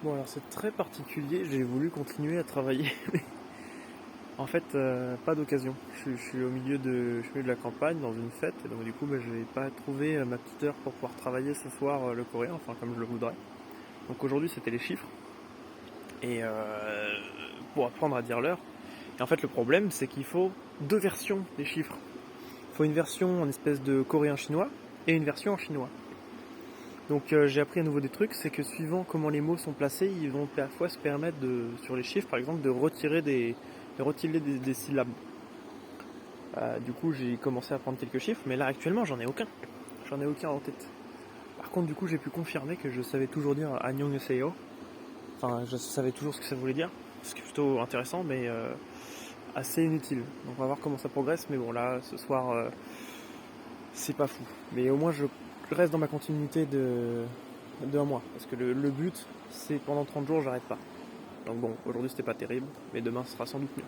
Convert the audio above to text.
Bon, alors c'est très particulier, j'ai voulu continuer à travailler, mais en fait, pas d'occasion. Je suis je suis au milieu de la campagne, dans une fête, et donc du coup, je n'ai pas trouvé ma petite heure pour pouvoir travailler ce soir le coréen, enfin comme je le voudrais. Donc aujourd'hui, c'était les chiffres, et pour apprendre à dire l'heure. Et en fait, le problème, c'est qu'il faut deux versions des chiffres. Il faut une version en espèce de coréen-chinois, et une version en chinois. Donc j'ai appris à nouveau des trucs, c'est que suivant comment les mots sont placés, ils vont parfois se permettre sur les chiffres par exemple, de retirer des syllabes. Du coup j'ai commencé à prendre quelques chiffres, mais là actuellement j'en ai aucun. J'en ai aucun en tête. Par contre du coup j'ai pu confirmer que je savais toujours dire Annyeonghaseyo. Enfin je savais toujours ce que ça voulait dire, ce qui est plutôt intéressant mais assez inutile. Donc on va voir comment ça progresse, mais bon là ce soir c'est pas fou. Mais au moins je reste dans ma continuité de un mois. Parce que le but, c'est pendant 30 jours, j'arrête pas. Donc bon, aujourd'hui c'était pas terrible, mais demain ce sera sans doute mieux.